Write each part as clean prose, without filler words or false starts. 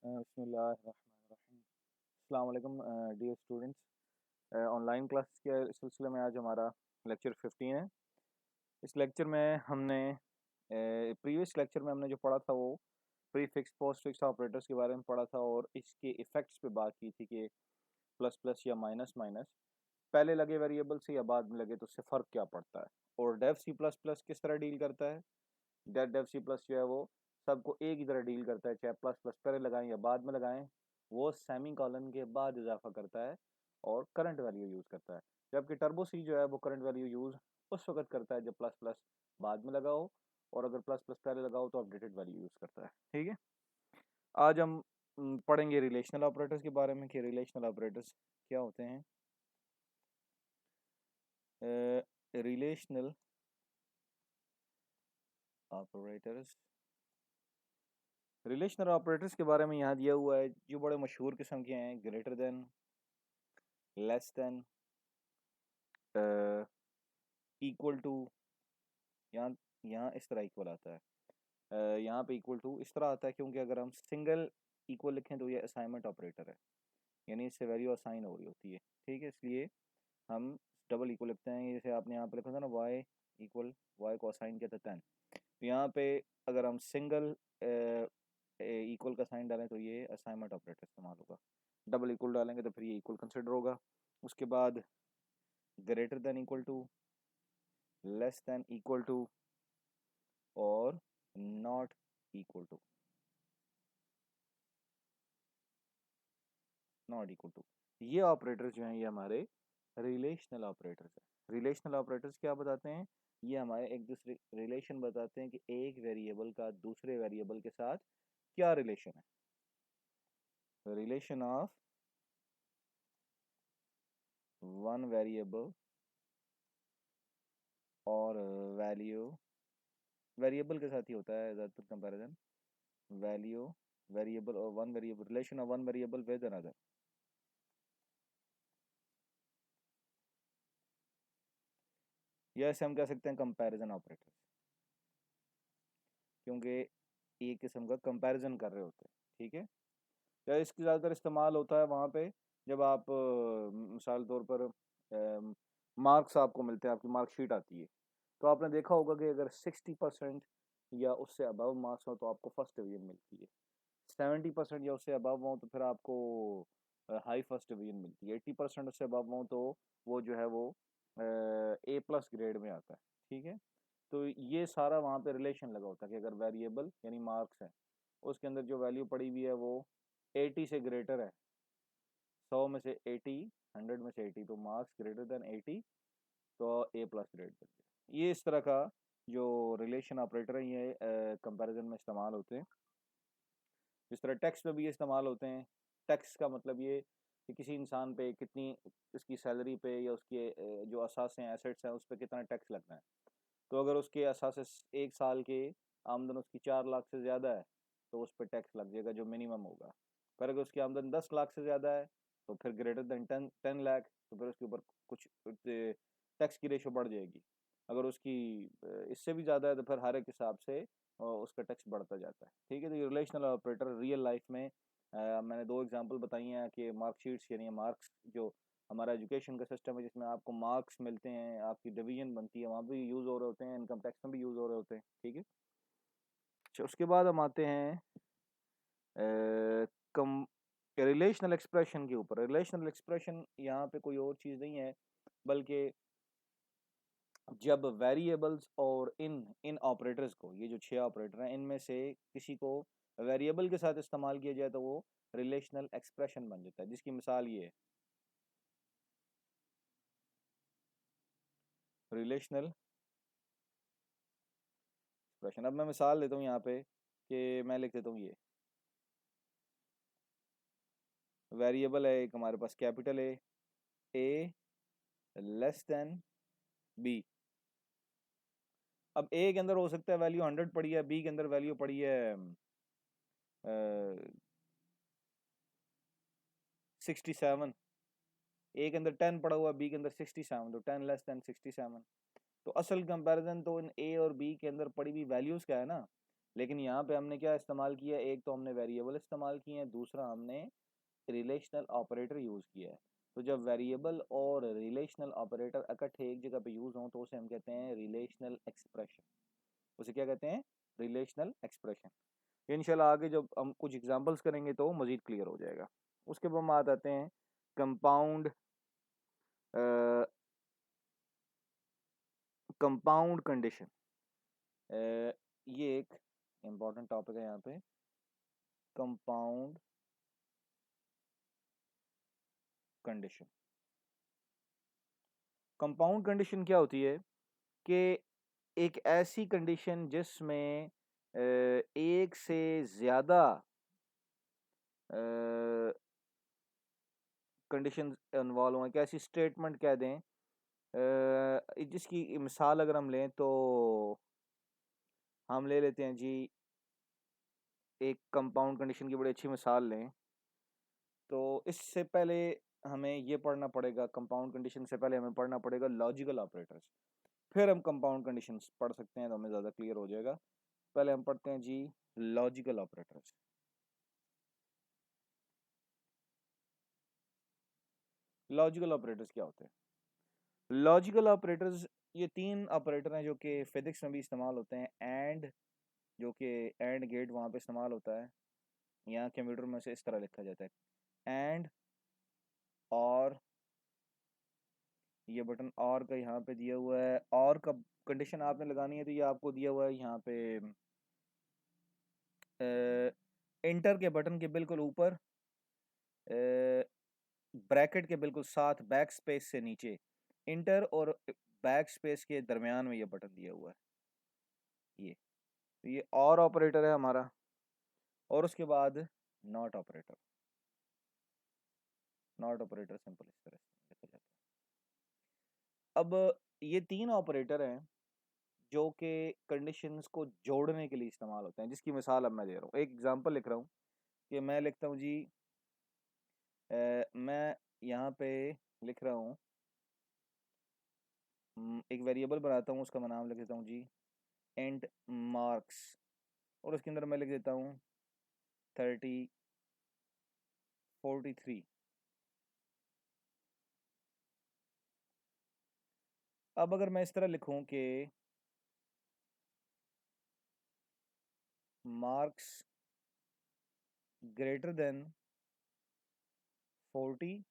बिस्मिल्लाहिर्रहमानिर्रहीम। अस्सलाम वालेकुम डियर स्टूडेंट्स। ऑनलाइन क्लास के सिलसिले में आज हमारा लेक्चर 15 है। इस लेक्चर में हमने प्रीवियस लेक्चर में हमने जो पढ़ा था वो pre fix post fix operators के बारे में पढ़ा था और इसके इफ़ेक्ट्स पे बात की थी कि प्लस प्लस या माइनस माइनस पहले लगे वेरिएबल से या बाद में लगे तो उससे फ़र्क क्या पड़ता है, और डेव सी प्लस प्लस किस तरह डील करता है। डेव सी प्लस जो है वो सबको एक ही तरह डील करता है, चाहे प्लस प्लस पहले लगाएं या बाद में लगाएं। वो सेमी कॉलन के बाद इजाफा करता है और करंट वैल्यू यूज़ करता है, जबकि टर्बो सी जो है वो करंट वैल्यू यूज़ उस वक्त करता है जब प्लस प्लस बाद में लगा हो, और अगर प्लस प्लस पहले लगा हो तो अपडेटेड वैल्यू यूज़ करता है। ठीक है, आज हम पढ़ेंगे रिलेशनल ऑपरेटर्स के बारे में कि रिलेशनल ऑपरेटर्स क्या होते हैं। रिलेशनल ऑपरेटर्स रिलेशनल ऑपरेटर्स के बारे में यहाँ दिया हुआ है जो बड़े मशहूर किस्म के हैं, greater than, less than, equal to. यहाँ यहाँ इस तरह इक्वल आता है, यहाँ पे इक्वल टू इस तरह आता है क्योंकि अगर हम सिंगल इक्वल लिखें तो ये असाइनमेंट ऑपरेटर है, यानी इससे वैल्यू असाइन हो रही होती है। ठीक है, इसलिए हम डबल इक्वल लिखते हैं। जैसे आपने यहाँ पे लिखा था ना वाई इक्वल, वाई को असाइन किया था 10, तो यहाँ पे अगर हम सिंगल इक्वल का साइन डालें तो ये असाइनमेंट ऑपरेटर इस्तेमाल होगा। डबल इक्वल डालेंगे तो फिर ये इक्वल कंसिडर होगा। उसके बाद greater than equal to, less than equal to और not equal to, not equal to. ये ऑपरेटर्स जो हैं ये हमारे रिलेशनल ऑपरेटर्स हैं। रिलेशनल ऑपरेटर्स क्या बताते हैं, ये हमारे एक दूसरे रिलेशन बताते हैं कि एक वेरिएबल का दूसरे वेरिएबल के साथ क्या रिलेशन है। रिलेशन ऑफ वन वेरिएबल और वैल्यू, वेरिएबल के साथ ही होता है ज़्यादातर कंपैरिजन। वैल्यू वेरिएबल और one variable, relation of one variable with another. या ऐसे हम कह सकते हैं कंपैरिजन ऑपरेटर, क्योंकि एक किस्म का कंपैरिजन कर रहे होते हैं। ठीक है, या इसकी ज़्यादातर इस्तेमाल होता है वहाँ पे जब आप मिसाल तौर पर मार्क्स आपको मिलते हैं, आपकी मार्कशीट आती है, तो आपने देखा होगा कि अगर 60% या उससे अबव मार्क्स हो तो आपको फर्स्ट डिवीजन मिलती है, 70% या उससे अबव हो तो फिर आपको हाई फर्स्ट डिवीजन मिलती है, 80% उससे अबव हो तो वो जो है वो ए प्लस ग्रेड में आता है। ठीक है, तो ये सारा वहाँ पे रिलेशन लगा होता है कि अगर वेरिएबल यानी मार्क्स है उसके अंदर जो वैल्यू पड़ी हुई है वो 80 से ग्रेटर है, 100 में से 80, 100 में से 80, तो मार्क्स ग्रेटर देन 80 तो ए प्लस ग्रेड मिल गया। ये इस तरह का जो रिलेशन ऑपरेटर है ये कंपैरिजन में इस्तेमाल होते हैं। जिस तरह टैक्स में भी ये इस्तेमाल होते हैं। टैक्स का मतलब ये कि किसी इंसान पे कितनी, उसकी सैलरी पे या उसके जो असास हैं, एसेट्स हैं, उस पर कितना टैक्स लगना है। तो अगर उसके असास एक साल के आमदन उसकी 4 लाख से ज़्यादा है तो उस पर टैक्स लग जाएगा जो मिनिमम होगा। पर अगर उसकी आमदन 10 लाख से ज़्यादा है तो फिर ग्रेटर देन 10 लाख, तो फिर उसके ऊपर कुछ टैक्स की रेशो बढ़ जाएगी। अगर उसकी इससे भी ज़्यादा है तो फिर हर एक हिसाब से उसका टैक्स बढ़ता जाता है। ठीक है, तो ये रिलेशनल ऑपरेटर रियल लाइफ में मैंने दो एग्जांपल बताई हैं कि मार्कशीट्स यानी मार्क्स जो हमारा एजुकेशन का सिस्टम है जिसमें आपको मार्क्स मिलते हैं, आपकी डिवीजन बनती है, वहाँ भी यूज़ हो रहे होते हैं, इनकम टैक्स में भी यूज़ हो रहे होते हैं। ठीक है, अच्छा उसके बाद हम आते हैं कम रिलेशनल एक्सप्रेशन के ऊपर। रिलेशनल एक्सप्रेशन यहाँ पे कोई और चीज़ नहीं है बल्कि जब वेरिएबल्स और इन इन ऑपरेटर्स को, ये जो 6 ऑपरेटर हैं इनमें से किसी को वेरिएबल के साथ इस्तेमाल किया जाए तो वो रिलेशनल एक्सप्रेशन बन जाता है, जिसकी मिसाल ये है रिलेशनल एक्सप्रेशन। अब मैं मिसाल देता हूँ यहाँ पे कि मैं लिख देता हूँ ये वेरिएबल है एक हमारे पास capital A less than B. अब ए के अंदर हो सकता है वैल्यू 100 पड़ी है, बी के अंदर वैल्यू पड़ी है 67। ए के अंदर 10 पड़ा हुआ, बी के अंदर 67, तो 10 लेस देन 67। तो असल कंपैरिजन तो इन ए और बी के अंदर पड़ी हुई वैल्यूज क्या है ना, लेकिन यहाँ पे हमने क्या इस्तेमाल किया, एक तो हमने वेरिएबल इस्तेमाल किए हैं, दूसरा हमने रिलेशनल ऑपरेटर यूज़ किया है। तो जब वेरिएबल और रिलेशनल ऑपरेटर इकट्ठे एक जगह पे यूज़ हों तो उसे हम कहते हैं रिलेशनल एक्सप्रेशन। उसे क्या कहते हैं? Relational expression. इंशाल्लाह आगे जब हम कुछ एग्जांपल्स करेंगे तो मज़ीद क्लियर हो जाएगा। उसके बाद हम आ जाते हैं कंपाउंड कंपाउंड कंडीशन। ये एक इम्पॉर्टेंट टॉपिक है यहाँ पे, कंपाउंड कंडीशन। कंपाउंड कंडीशन क्या होती है कि एक ऐसी कंडीशन जिसमें एक से ज़्यादा कंडीशन इन्वॉल्व हों, एक ऐसी स्टेटमेंट कह दें जिसकी मिसाल अगर हम लें तो हम ले लेते हैं जी, एक कंपाउंड कंडीशन की बड़ी अच्छी मिसाल लें। तो इससे पहले हमें ये पढ़ना पड़ेगा, कंपाउंड कंडीशन से पहले हमें पढ़ना पड़ेगा लॉजिकल ऑपरेटर्स, फिर हम कंपाउंड कंडीशंस पढ़ सकते हैं तो हमें ज़्यादा क्लियर हो जाएगा। पहले हम पढ़ते हैं जी लॉजिकल ऑपरेटर्स। लॉजिकल ऑपरेटर्स क्या होते हैं? लॉजिकल ऑपरेटर्स ये तीन ऑपरेटर हैं जो कि फिजिक्स में भी इस्तेमाल होते हैं। एंड, जो कि एंड गेट वहाँ पे इस्तेमाल होता है, यहाँ कंप्यूटर में से इस तरह लिखा जाता है एंड, और ये बटन और का यहाँ पे दिया हुआ है। और का कंडीशन आपने लगानी है तो ये आपको दिया हुआ है यहाँ पे इंटर के बटन के बिल्कुल ऊपर, ब्रैकेट के बिल्कुल साथ, बैक स्पेस से नीचे, इंटर और बैक स्पेस के दरमियान में ये बटन दिया हुआ है। ये और ऑपरेटर है हमारा, और उसके बाद not operator. Not operator simple इस तरह से लिखा जाता है। अब ये तीन ऑपरेटर हैं जो कि कंडीशंस को जोड़ने के लिए इस्तेमाल होते हैं, जिसकी मिसाल अब मैं दे रहा हूँ। एक एग्जांपल लिख रहा हूँ कि मैं लिखता हूँ जी, मैं यहाँ पे लिख रहा हूँ, एक वेरिएबल बनाता हूँ, उसका मैं नाम लिख देता हूँ जी इंट मार्क्स, और उसके अंदर मैं लिख देता हूँ 3043। अब अगर मैं इस तरह लिखूं कि मार्क्स ग्रेटर देन 40,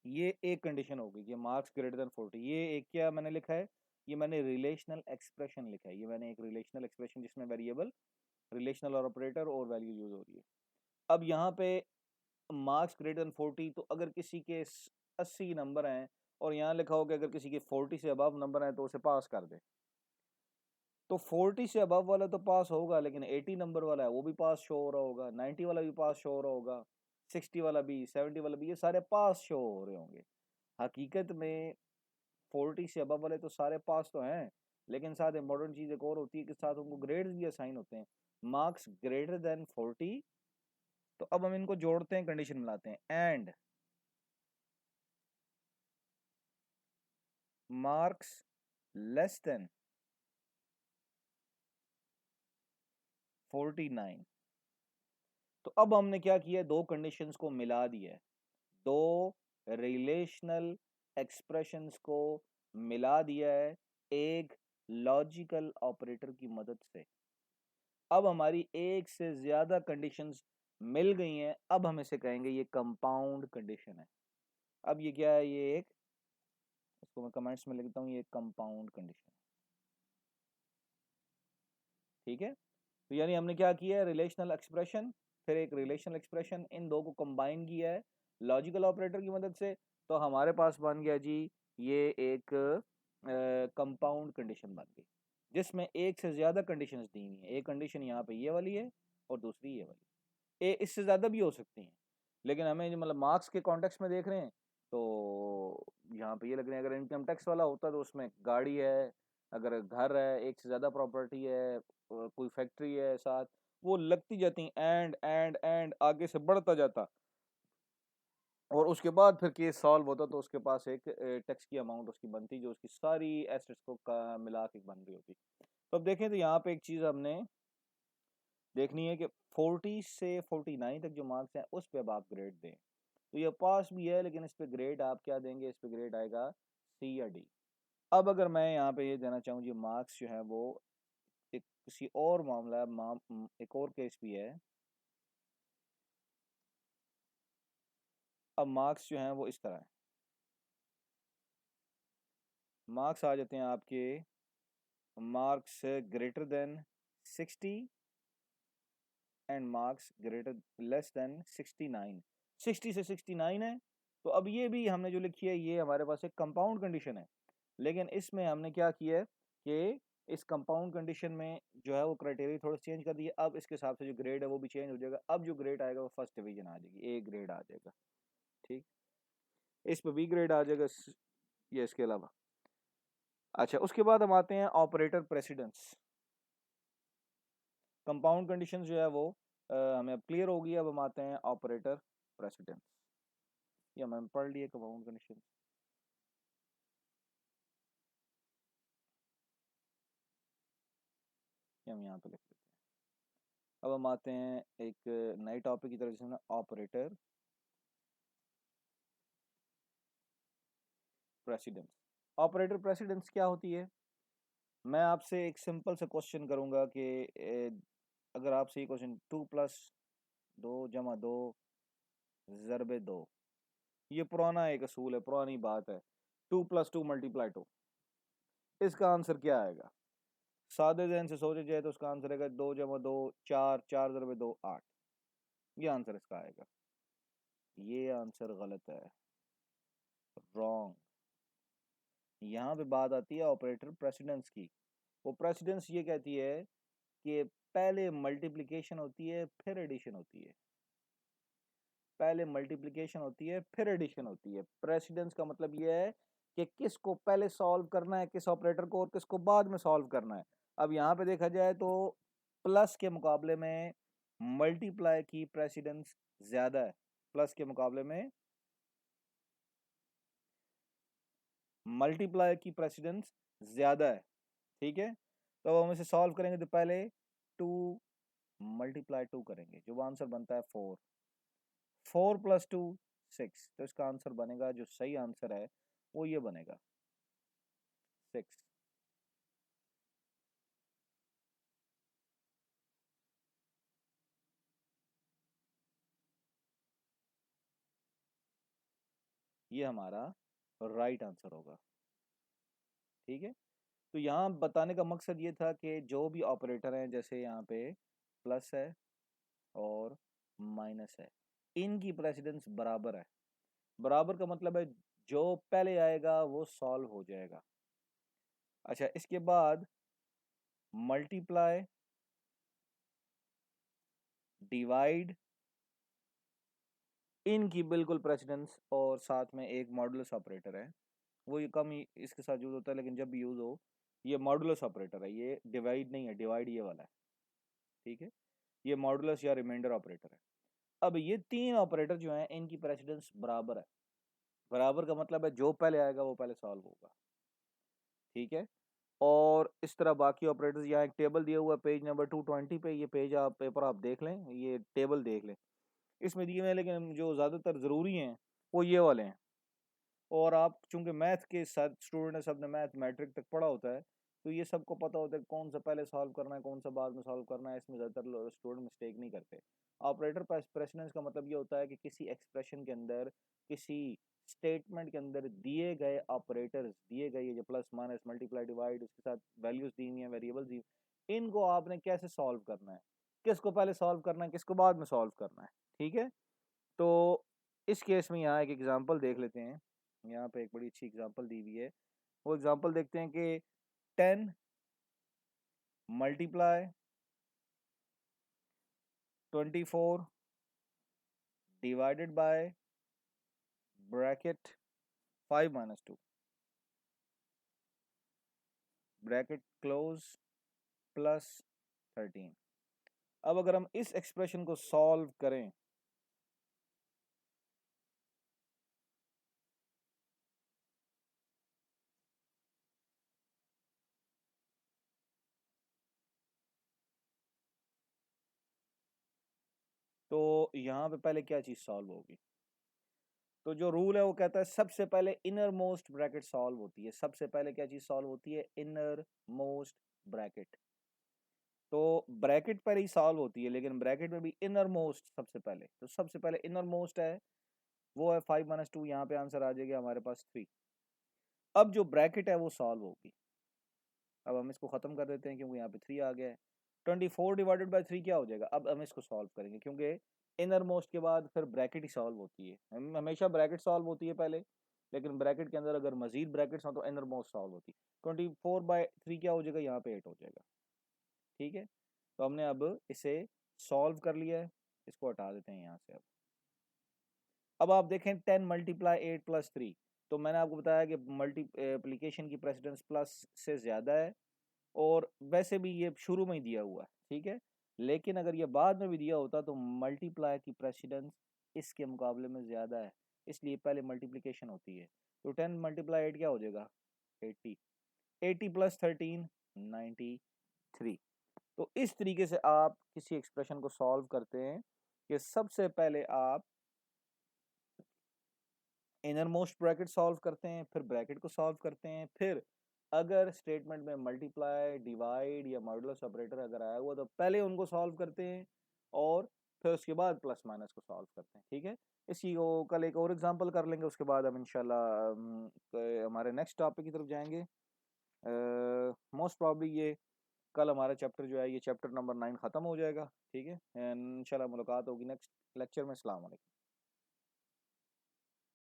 ये एक कंडीशन होगी कि मार्क्स ग्रेटर देन 40। ये एक क्या मैंने लिखा है, ये मैंने रिलेशनल एक्सप्रेशन लिखा है। ये मैंने एक रिलेशनल एक्सप्रेशन जिसमें वेरिएबल, रिलेशनल और ऑपरेटर और वैल्यू यूज हो रही है। अब यहाँ पे मार्क्स ग्रेटर देन 40, तो अगर किसी के 80 नंबर हैं और यहाँ लिखा हो कि अगर किसी के 40 से अबव नंबर हैं तो उसे पास कर दे, तो 40 से अबव वाला तो पास होगा, लेकिन 80 नंबर वाला है वो भी पास शो हो रहा होगा, 90 वाला भी पास शो हो रहा होगा, 60 वाला भी, 70 वाला भी, ये सारे पास शो हो रहे होंगे। हकीकत में 40 से अबव वाले तो सारे पास तो हैं, लेकिन साथ इम्पोर्टेंट चीज़ एक और होती है कि साथ उनको ग्रेड्स भी असाइन होते हैं। मार्क्स ग्रेटर देन 40, तो अब हम इनको जोड़ते हैं, कंडीशन मिलाते हैं, एंड मार्क्स लेस देन 49। तो अब हमने क्या किया, दो कंडीशंस को मिला दिया है, दो रिलेशनल एक्सप्रेशंस को मिला दिया है एक लॉजिकल ऑपरेटर की मदद से। अब हमारी एक से ज्यादा कंडीशंस मिल गई हैं, अब हम इसे कहेंगे ये कंपाउंड कंडीशन है। अब ये क्या है, ये एक, इसको मैं कमेंट्स में लिखता हूँ, ये कंपाउंड कंडीशन। ठीक है, तो यानी हमने क्या किया है, रिलेशनल एक्सप्रेशन, फिर एक रिलेशनल एक्सप्रेशन, इन दो को कंबाइन किया है लॉजिकल ऑपरेटर की मदद से, तो हमारे पास बन गया जी ये एक कंपाउंड कंडीशन बन गई, जिसमें एक से ज़्यादा कंडीशंस दी हुई हैं। एक कंडीशन यहाँ पे ये वाली है और दूसरी ये वाली, इससे ज़्यादा भी हो सकती हैं, लेकिन हमें जो मतलब मार्क्स के कॉन्टेक्स्ट में देख रहे हैं तो यहाँ पे ये लग रहे हैं। अगर इनकम टैक्स वाला होता तो उसमें गाड़ी है, अगर घर है, एक से ज़्यादा प्रॉपर्टी है, कोई फैक्ट्री है साथ, वो लगती जाती एंड एंड एंड आगे से बढ़ता जाता। और उसके बाद फिर केस सॉल्व होता तो उसके पास एक टैक्स की अमाउंट उसकी बनती जो उसकी सारी एसेट्स को मिला के बन रही होती। तो अब देखें तो यहाँ पे एक चीज़ हमने देखनी है कि 40 से 49 तक जो मार्क्स हैं उस पे अब आप ग्रेड दें। तो ये पास भी है लेकिन इस पे ग्रेड आप क्या देंगे, इस पे ग्रेड आएगा सी या डी। अब अगर मैं यहाँ पे ये देना चाहूँ जी मार्क्स जो है वो एक किसी और मामला एक और केस भी है। अब मार्क्स जो हैं वो इस तरह है, मार्क्स आ जाते हैं आपके marks greater than 60 and marks greater less than 69। 60 से 69 है। तो अब ये भी हमने जो लिखी है ये हमारे पास एक कंपाउंड कंडीशन है, लेकिन इसमें हमने क्या किया है कि इस कंपाउंड कंडीशन में जो है वो क्राइटेरिया थोड़ा चेंज कर दिए। अब इसके हिसाब से जो ग्रेड है वो भी चेंज हो जाएगा। अब जो ग्रेड आएगा वो फर्स्ट डिवीजन आ जाएगी, ए ग्रेड आ जाएगा। ठीक, इस पर बी ग्रेड आ जाएगा ये इसके अलावा। अच्छा, उसके बाद हम आते हैं ऑपरेटर प्रेसिडेंस। कंपाउंड कंडीशन जो है वो हमें अब क्लियर होगी। अब हम आते हैं ऑपरेटर प्रेसिडेंस। ये हमने पढ़ लिए कंपाउंड कंडीशन। हम यहाँ पे लिख लेते हैं। अब हम आते हैं एक नए टॉपिक की तरफ जिसमें ऑपरेटर प्रेसिडेंस। ऑपरेटर प्रेसिडेंस क्या होती है? मैं आपसे एक सिंपल सा क्वेश्चन करूंगा कि अगर आपसे ये क्वेश्चन 2+2 = 2 ज़रबे 2, ये पुराना एक असूल है, पुरानी बात है। 2+2 × 2, इसका आंसर क्या आएगा? सादे जहन से सोचे जाए तो उसका आंसर आएगा 2+2 4, 4 × 2 8। ये आंसर इसका आएगा। ये आंसर गलत है, रॉन्ग। यहाँ पे बात आती है ऑपरेटर प्रेसिडेंस की। वो प्रेसिडेंस ये कहती है कि पहले मल्टीप्लिकेशन होती है फिर एडिशन होती है, पहले मल्टीप्लिकेशन होती है फिर एडिशन होती है। प्रेसिडेंस का मतलब ये है कि किसको पहले सॉल्व करना है, किस ऑपरेटर को, और किसको बाद में सॉल्व करना है। अब यहाँ पे देखा जाए तो प्लस के मुकाबले में मल्टीप्लाई की प्रेसिडेंस ज्यादा है, प्लस के मुकाबले में मल्टीप्लाई की प्रेसिडेंस ज्यादा है। ठीक है, तो अब हम इसे सॉल्व करेंगे तो पहले 2 × 2 करेंगे, जो आंसर बनता है 4। 4 + 2 6। तो इसका आंसर बनेगा, जो सही आंसर है वो ये बनेगा 6। ये हमारा राइट आंसर होगा। ठीक है, तो यहाँ बताने का मकसद ये था कि जो भी ऑपरेटर हैं, जैसे यहाँ पे प्लस है और माइनस है, इनकी प्रेसिडेंस बराबर है। बराबर का मतलब है जो पहले आएगा वो सॉल्व हो जाएगा। अच्छा, इसके बाद मल्टीप्लाई, डिवाइड, इनकी बिल्कुल प्रेसिडेंस, और साथ में एक मॉडुलस ऑपरेटर है, वो ये कम ही इसके साथ यूज होता है, लेकिन जब भी यूज हो ये मॉडुलस ऑपरेटर है, ये डिवाइड नहीं है, डिवाइड ये वाला है। ठीक है, ये मॉडुलस या रिमाइंडर ऑपरेटर है। अब ये तीन ऑपरेटर जो हैं इनकी प्रेसिडेंस बराबर है। बराबर का मतलब है जो पहले आएगा वो पहले सॉल्व होगा। ठीक है, और इस तरह बाकी ऑपरेटर्स, यहाँ एक टेबल दिया हुआ है पेज नंबर 220 पे, ये पेज आप पेपर आप देख लें, ये टेबल देख लें, इसमें दिए हुए हैं, लेकिन जो ज़्यादातर ज़रूरी हैं वो ये वाले हैं। और आप चूंकि मैथ के साथ स्टूडेंट है, सब ने मैथ मैट्रिक तक पढ़ा होता है, तो ये सबको पता होता है कौन सा पहले सॉल्व करना है कौन सा बाद में सॉल्व करना है। इसमें ज़्यादातर स्टूडेंट मिस्टेक नहीं करते। ऑपरेटर प्रेसिडेंस का मतलब ये होता है कि किसी एक्सप्रेशन के अंदर, किसी स्टेटमेंट के अंदर दिए गए ऑपरेटर्स, दिए गए ये जो प्लस माइनस मल्टीप्लाई डिवाइड, उसके साथ वैल्यूज दी हुई हैं, वेरिएबल्स दी, इनको आपने कैसे सॉल्व करना है, किसको पहले सॉल्व करना है किसको बाद में सॉल्व करना है। ठीक है, तो इस केस में यहाँ एक एग्जांपल देख लेते हैं। यहाँ पे एक बड़ी अच्छी एग्जांपल दी हुई है, वो एग्जांपल देखते हैं कि 10 multiply 24 divided by bracket 5 - 2 bracket close plus 13। अब अगर हम इस एक्सप्रेशन को सॉल्व करें तो यहाँ पे पहले क्या चीज़ सॉल्व होगी? तो जो रूल है वो कहता है सबसे पहले इनर मोस्ट ब्रैकेट सॉल्व होती है। सबसे पहले क्या चीज़ सॉल्व होती है? Inner most bracket. तो ब्रैकेट पर ही सॉल्व होती है, लेकिन ब्रैकेट में भी इनर मोस्ट सबसे पहले। तो सबसे पहले इनर मोस्ट है, वो है 5 माइनस 2, यहाँ पे आंसर आ जाएगा हमारे पास 3। अब जो ब्रैकेट है वो सॉल्व होगी। अब हम इसको ख़त्म कर देते हैं क्योंकि यहाँ पे 3 आ गया है। 24 डिवाइडेड बाई 3 क्या हो जाएगा? अब हम इसको सॉल्व करेंगे क्योंकि इनर मोस्ट के बाद फिर ब्रैकेट ही सॉल्व होती है। हमेशा ब्रैकेट सॉल्व होती है पहले, लेकिन ब्रैकेट के अंदर अगर मजीद ब्रैकेट्स हों तो इनर मोस्ट सॉल्व होती है। 24/3 क्या हो जाएगा? यहाँ पे 8 हो जाएगा। ठीक है, तो हमने अब इसे सॉल्व कर लिया है, इसको हटा देते हैं यहाँ से। अब आप देखें 10 मल्टीप्लाई 8 प्लस 3, तो मैंने आपको बताया कि मल्टीप्लिकेशन की प्रेसिडेंस प्लस से ज़्यादा है, और वैसे भी ये शुरू में ही दिया हुआ है। ठीक है, लेकिन अगर ये बाद में भी दिया होता तो मल्टीप्लाई की प्रेसिडेंस इसके मुकाबले में ज़्यादा है, इसलिए पहले मल्टीप्लिकेशन होती है। तो 10 मल्टीप्लाई 8 क्या हो जाएगा? 80। 80 प्लस 13 93। तो इस तरीके से आप किसी एक्सप्रेशन को सॉल्व करते हैं कि सबसे पहले आप इनर मोस्ट ब्रैकेट सॉल्व करते हैं, फिर ब्रैकेट को सॉल्व करते हैं, फिर अगर स्टेटमेंट में मल्टीप्लाई, डिवाइड या मॉडुलस ऑपरेटर अगर आया हुआ तो पहले उनको सॉल्व करते हैं और फिर उसके बाद प्लस माइनस को सॉल्व करते हैं। ठीक है, इसी को कल एक और एग्जांपल कर लेंगे, उसके बाद हम इंशाल्लाह हमारे नेक्स्ट टॉपिक की तरफ जाएंगे। मोस्ट प्रॉब्ली ये कल हमारा चैप्टर जो है ये चैप्टर नंबर 9 ख़त्म हो जाएगा। ठीक है, इंशाल्लाह मुलाकात होगी नेक्स्ट लेक्चर में। अस्सलाम वालेकुम।